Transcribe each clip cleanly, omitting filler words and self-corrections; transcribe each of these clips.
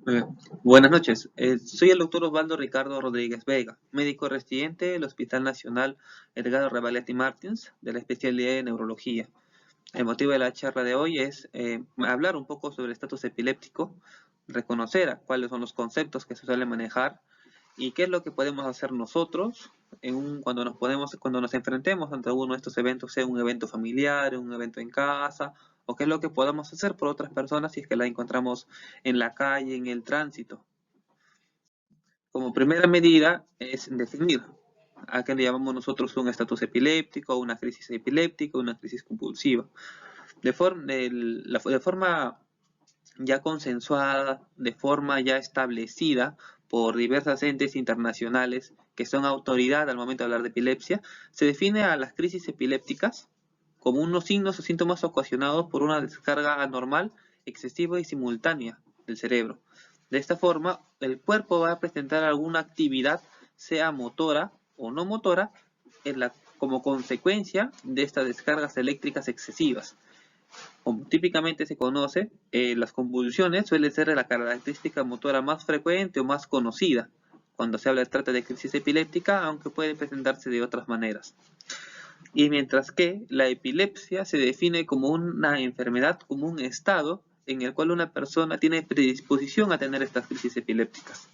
Eh, Buenas noches. Soy el doctor Osvaldo Ricardo Rodríguez Vega, médico residente del Hospital Nacional Edgardo Revalletti Martins de la especialidad de neurología. El motivo de la charla de hoy es hablar un poco sobre el estatus epiléptico, reconocer cuáles son los conceptos que se suelen manejar y qué es lo que podemos hacer nosotros cuando nos enfrentemos ante uno de estos eventos, sea un evento familiar, un evento en casa, o qué es lo que podemos hacer por otras personas si es que la encontramos en la calle, en el tránsito. Como primera medida es definir a qué le llamamos nosotros un estatus epiléptico, una crisis epiléptica, una crisis compulsiva. De forma ya consensuada, de forma ya establecida por diversas entes internacionales que son autoridad al momento de hablar de epilepsia, se define a las crisis epilépticas como unos signos o síntomas ocasionados por una descarga anormal, excesiva y simultánea del cerebro. De esta forma, el cuerpo va a presentar alguna actividad, sea motora o no motora, como consecuencia de estas descargas eléctricas excesivas. Como típicamente se conoce, las convulsiones suelen ser la característica motora más frecuente o más conocida cuando se trata de crisis epiléptica, aunque puede presentarse de otras maneras. Y mientras que la epilepsia se define como una enfermedad, como un estado en el cual una persona tiene predisposición a tener estas crisis epilépticas.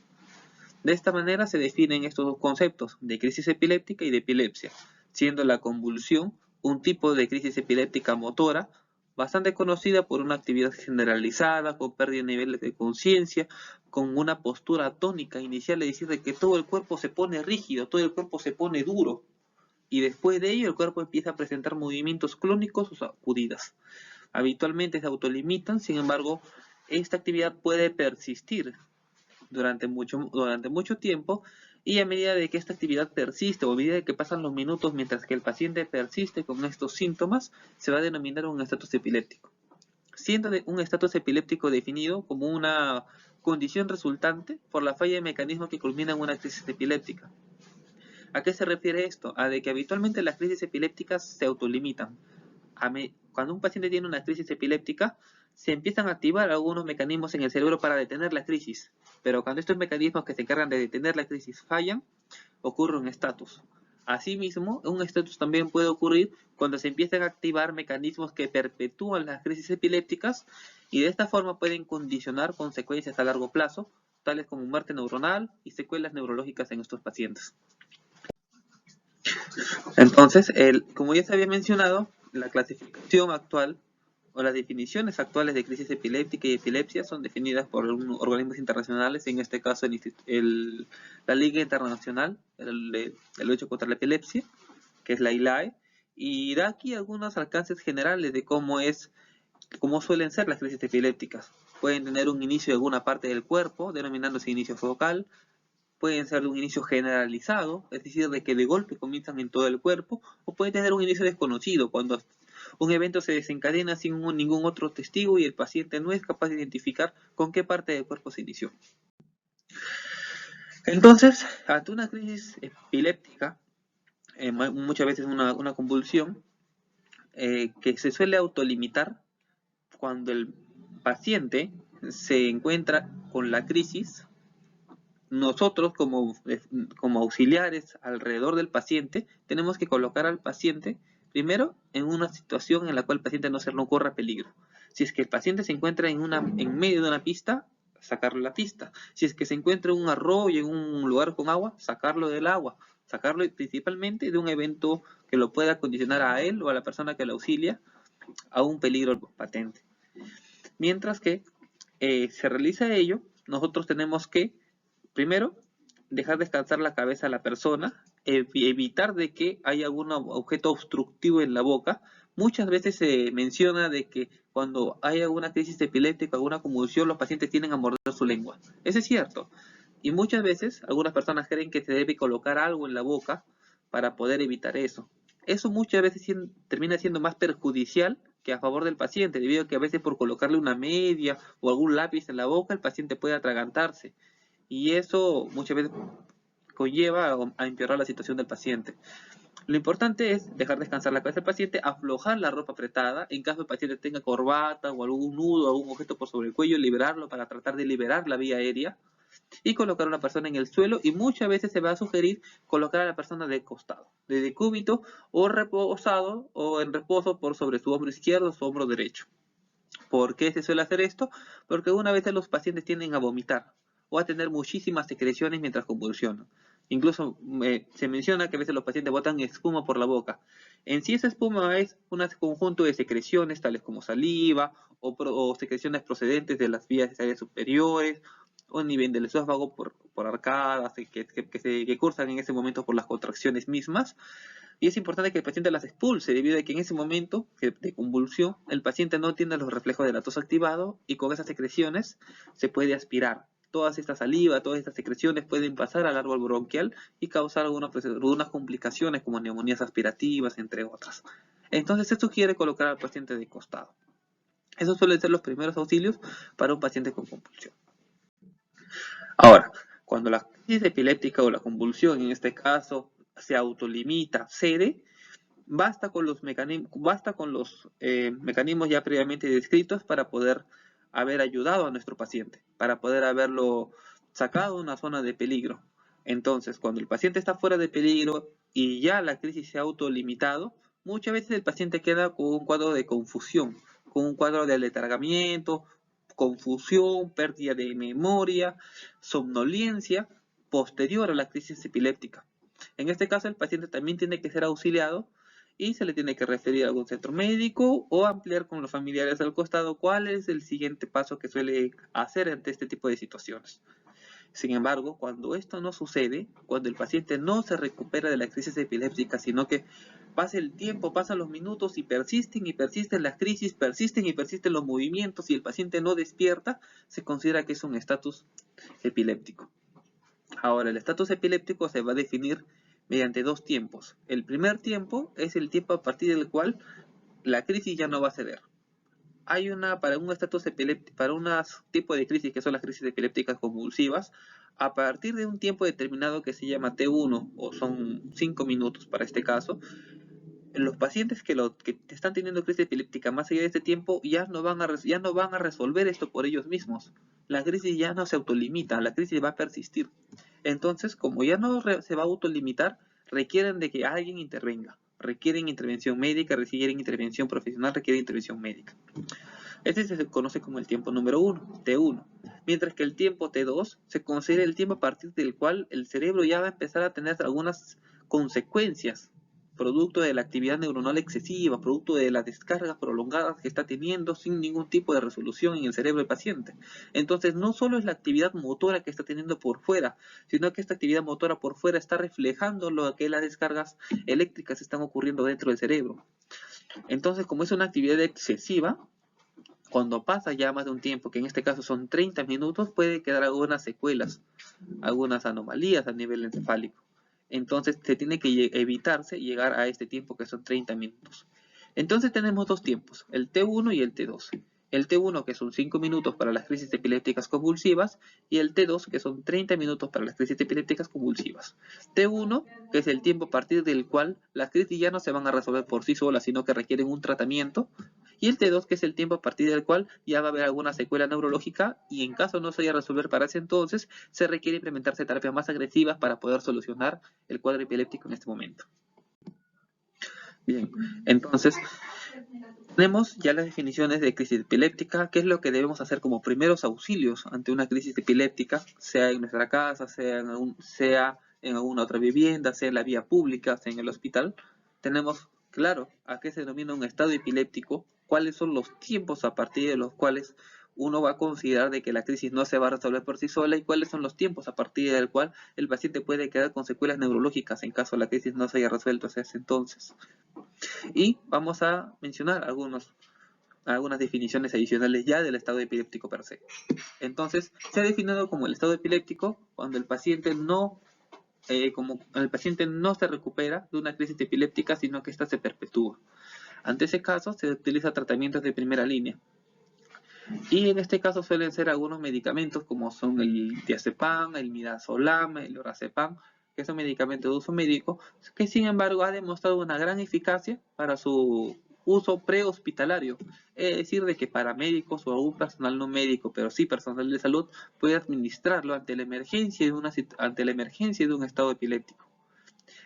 De esta manera se definen estos dos conceptos de crisis epiléptica y de epilepsia, siendo la convulsión un tipo de crisis epiléptica motora bastante conocida por una actividad generalizada, con pérdida de niveles de conciencia, con una postura tónica inicial, es decir, de que todo el cuerpo se pone rígido, todo el cuerpo se pone duro, y después de ello el cuerpo empieza a presentar movimientos clónicos o sacudidas. Habitualmente se autolimitan, sin embargo, esta actividad puede persistir durante mucho tiempo, y a medida de que esta actividad persiste o a medida de que pasan los minutos mientras que el paciente persiste con estos síntomas, se va a denominar un estatus epiléptico. Siendo un estatus epiléptico definido como una condición resultante por la falla de mecanismos que culmina en una crisis epiléptica. ¿A qué se refiere esto? A de que habitualmente las crisis epilépticas se autolimitan. Cuando un paciente tiene una crisis epiléptica, se empiezan a activar algunos mecanismos en el cerebro para detener la crisis, pero cuando estos mecanismos que se encargan de detener la crisis fallan, ocurre un estatus. Asimismo, un estatus también puede ocurrir cuando se empiezan a activar mecanismos que perpetúan las crisis epilépticas y de esta forma pueden condicionar consecuencias a largo plazo, tales como muerte neuronal y secuelas neurológicas en estos pacientes. Entonces, como ya se había mencionado, la clasificación actual o las definiciones actuales de crisis epiléptica y epilepsia son definidas por organismos internacionales, en este caso la Liga Internacional de Lucha contra la Epilepsia, que es la ILAE, y da aquí algunos alcances generales de cómo suelen ser las crisis epilépticas. Pueden tener un inicio de alguna parte del cuerpo, denominándose inicio focal, pueden ser de un inicio generalizado, es decir, de que de golpe comienzan en todo el cuerpo, o puede tener un inicio desconocido, cuando un evento se desencadena sin ningún otro testigo y el paciente no es capaz de identificar con qué parte del cuerpo se inició. Entonces, ante una crisis epiléptica, muchas veces una convulsión, que se suele autolimitar cuando el paciente se encuentra con la crisis, nosotros como auxiliares alrededor del paciente tenemos que colocar al paciente primero en una situación en la cual el paciente no corra peligro. Si es que el paciente se encuentra en medio de una pista, sacarlo de la pista. Si es que se encuentra en un arroyo, en un lugar con agua, sacarlo del agua. Sacarlo principalmente de un evento que lo pueda condicionar a él o a la persona que lo auxilia a un peligro patente. Mientras que se realiza ello, nosotros tenemos que primero, dejar descansar la cabeza a la persona, evitar de que haya algún objeto obstructivo en la boca. Muchas veces se menciona de que cuando hay alguna crisis epiléptica, alguna convulsión, los pacientes tienden a morder su lengua. Eso es cierto. Y muchas veces algunas personas creen que se debe colocar algo en la boca para poder evitar eso. Eso muchas veces termina siendo más perjudicial que a favor del paciente, debido a que a veces por colocarle una media o algún lápiz en la boca, el paciente puede atragantarse. Y eso muchas veces conlleva a empeorar la situación del paciente. Lo importante es dejar descansar la cabeza del paciente, aflojar la ropa apretada, en caso el paciente tenga corbata o algún nudo, algún objeto por sobre el cuello, liberarlo para tratar de liberar la vía aérea y colocar a una persona en el suelo, y muchas veces se va a sugerir colocar a la persona de costado, de decúbito o reposado o en reposo por sobre su hombro izquierdo o su hombro derecho. ¿Por qué se suele hacer esto? Porque una vez los pacientes tienden a vomitar o a tener muchísimas secreciones mientras convulsionan. Incluso se menciona que a veces los pacientes botan espuma por la boca. En sí esa espuma es un conjunto de secreciones tales como saliva o secreciones procedentes de las vías aéreas superiores o nivel del esófago por arcadas que cursan en ese momento por las contracciones mismas, y es importante que el paciente las expulse debido a que en ese momento de convulsión el paciente no tiene los reflejos de la tos activado y con esas secreciones se puede aspirar. Todas estas saliva, todas estas secreciones pueden pasar al árbol bronquial y causar algunas complicaciones como neumonías aspirativas, entre otras. Entonces se sugiere colocar al paciente de costado. Esos suelen ser los primeros auxilios para un paciente con convulsión. Ahora, cuando la crisis epiléptica o la convulsión, en este caso, se autolimita, cede, basta con los mecanismos ya previamente descritos para poder haber ayudado a nuestro paciente, para poder haberlo sacado de una zona de peligro. Entonces, cuando el paciente está fuera de peligro y ya la crisis se ha autolimitado, muchas veces el paciente queda con un cuadro de confusión, con un cuadro de aletargamiento, confusión, pérdida de memoria, somnolencia posterior a la crisis epiléptica. En este caso, el paciente también tiene que ser auxiliado y se le tiene que referir a algún centro médico o ampliar con los familiares al costado cuál es el siguiente paso que suele hacer ante este tipo de situaciones. Sin embargo, cuando esto no sucede, cuando el paciente no se recupera de la crisis epiléptica, sino que pasa el tiempo, pasan los minutos y persisten las crisis, persisten y persisten los movimientos y el paciente no despierta, se considera que es un estatus epiléptico. Ahora, el estatus epiléptico se va a definir mediante dos tiempos. El primer tiempo es el tiempo a partir del cual la crisis ya no va a ceder. Hay para un estatus epiléptico, para un tipo de crisis que son las crisis epilépticas convulsivas, a partir de un tiempo determinado que se llama T1, o son 5 minutos para este caso, los pacientes que están teniendo crisis epiléptica más allá de este tiempo ya no van a resolver esto por ellos mismos. La crisis ya no se autolimita, la crisis va a persistir. Entonces, como ya no se va a autolimitar, requieren de que alguien intervenga. Requieren intervención médica, requieren intervención profesional, requieren intervención médica. Este se conoce como el tiempo número 1, T1. Mientras que el tiempo T2 se considera el tiempo a partir del cual el cerebro ya va a empezar a tener algunas consecuencias, producto de la actividad neuronal excesiva, producto de las descargas prolongadas que está teniendo sin ningún tipo de resolución en el cerebro del paciente. Entonces, no solo es la actividad motora que está teniendo por fuera, sino que esta actividad motora por fuera está reflejando lo que las descargas eléctricas están ocurriendo dentro del cerebro. Entonces, como es una actividad excesiva, cuando pasa ya más de un tiempo, que en este caso son 30 minutos, puede quedar algunas secuelas, algunas anomalías a nivel encefálico. Entonces se tiene que evitarse llegar a este tiempo que son 30 minutos. Entonces tenemos dos tiempos, el T1 y el T2. El T1 que son 5 minutos para las crisis epilépticas convulsivas y el T2 que son 30 minutos para las crisis epilépticas convulsivas. T1 que es el tiempo a partir del cual las crisis ya no se van a resolver por sí solas, sino que requieren un tratamiento. Y el T2 que es el tiempo a partir del cual ya va a haber alguna secuela neurológica y en caso no se vaya a resolver para ese entonces, se requiere implementarse terapias más agresivas para poder solucionar el cuadro epiléptico en este momento. Bien, entonces tenemos ya las definiciones de crisis epiléptica, qué es lo que debemos hacer como primeros auxilios ante una crisis epiléptica, sea en nuestra casa, sea en alguna otra vivienda, sea en la vía pública, sea en el hospital. Tenemos claro a qué se denomina un estado epiléptico, cuáles son los tiempos a partir de los cuales uno va a considerar de que la crisis no se va a resolver por sí sola y cuáles son los tiempos a partir del cual el paciente puede quedar con secuelas neurológicas en caso la crisis no se haya resuelto hasta ese entonces. Y vamos a mencionar algunas definiciones adicionales ya del estado epiléptico per se. Entonces, se ha definido como el estado epiléptico cuando el paciente no se recupera de una crisis epiléptica, sino que ésta se perpetúa. Ante ese caso, se utiliza tratamientos de primera línea. Y en este caso suelen ser algunos medicamentos como son el diazepam, el midazolam, el lorazepam, que es un medicamento de uso médico, que sin embargo ha demostrado una gran eficacia para su uso prehospitalario. Es decir, de que para médicos o algún personal no médico, pero sí personal de salud, puede administrarlo ante la emergencia de un estado epiléptico.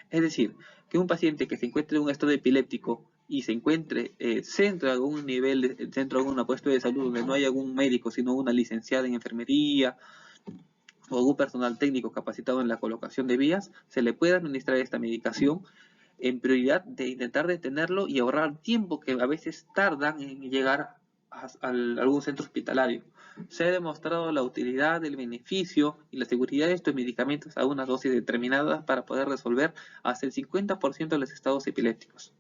Es decir, que un paciente que se encuentre en un estado epiléptico y se encuentre centro de algún nivel, centro de algún puesto de salud donde no hay algún médico, sino una licenciada en enfermería o algún personal técnico capacitado en la colocación de vías, se le puede administrar esta medicación en prioridad de intentar detenerlo y ahorrar tiempo que a veces tardan en llegar a algún centro hospitalario. Se ha demostrado la utilidad, el beneficio y la seguridad de estos medicamentos a una dosis determinada para poder resolver hasta el 50% de los estados epilépticos.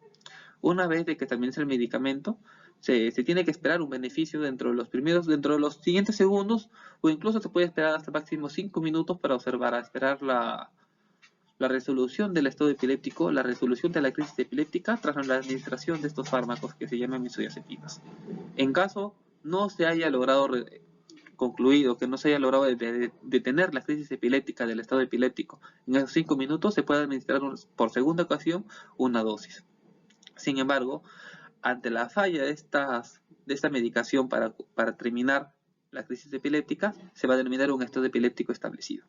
Una vez de que se administra el medicamento, se tiene que esperar un beneficio dentro de los siguientes segundos, o incluso se puede esperar hasta máximo 5 minutos para esperar la resolución del estado epiléptico, la resolución de la crisis epiléptica tras la administración de estos fármacos que se llaman benzodiazepinas. En caso no se haya logrado concluido que no se haya logrado detener la crisis epiléptica del estado epiléptico en esos 5 minutos, se puede administrar por segunda ocasión una dosis. Sin embargo, ante la falla de esta medicación para terminar la crisis epiléptica, se va a denominar un estado epiléptico establecido.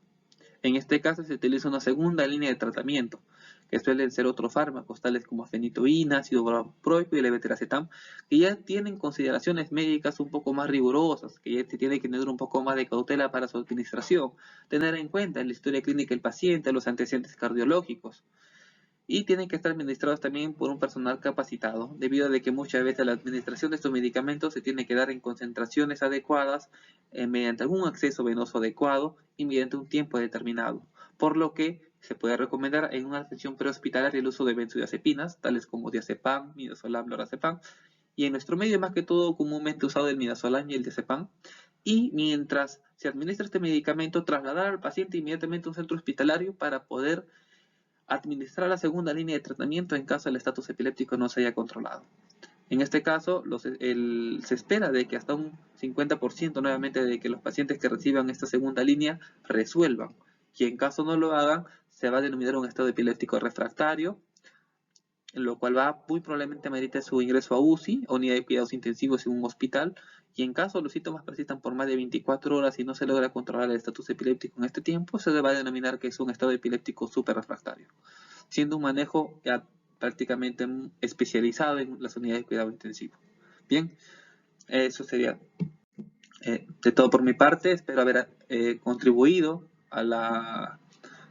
En este caso se utiliza una segunda línea de tratamiento, que suelen ser otros fármacos, tales como fenitoína, ácido valproico y levetiracetam, que ya tienen consideraciones médicas un poco más rigurosas, que ya se tiene que tener un poco más de cautela para su administración, tener en cuenta la historia clínica del paciente, los antecedentes cardiológicos, y tienen que estar administrados también por un personal capacitado, debido a que muchas veces la administración de estos medicamentos se tiene que dar en concentraciones adecuadas, mediante algún acceso venoso adecuado y mediante un tiempo determinado, por lo que se puede recomendar en una atención prehospitalaria el uso de benzodiazepinas, tales como diazepam, midazolam, lorazepam, y en nuestro medio más que todo comúnmente usado el midazolam y el diazepam, y mientras se administra este medicamento, trasladar al paciente inmediatamente a un centro hospitalario para poder administrar la segunda línea de tratamiento en caso el estatus epiléptico no se haya controlado. En este caso, se espera de que hasta un 50% nuevamente de que los pacientes que reciban esta segunda línea resuelvan, y en caso no lo hagan, se va a denominar un estado epiléptico refractario, en lo cual muy probablemente merite su ingreso a UCI, o unidad de cuidados intensivos en un hospital, y en caso los síntomas persistan por más de 24 horas y no se logra controlar el estatus epiléptico en este tiempo, se va a denominar que es un estado epiléptico superrefractario, siendo un manejo ya prácticamente especializado en las unidades de cuidado intensivo. Bien, eso sería de todo por mi parte. Espero haber contribuido a la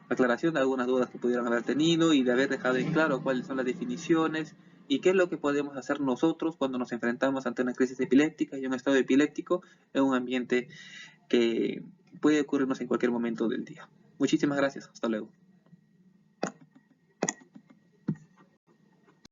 aclaración de algunas dudas que pudieran haber tenido y de haber dejado en claro cuáles son las definiciones y qué es lo que podemos hacer nosotros cuando nos enfrentamos ante una crisis epiléptica y un estado epiléptico en un ambiente que puede ocurrirnos en cualquier momento del día. Muchísimas gracias. Hasta luego.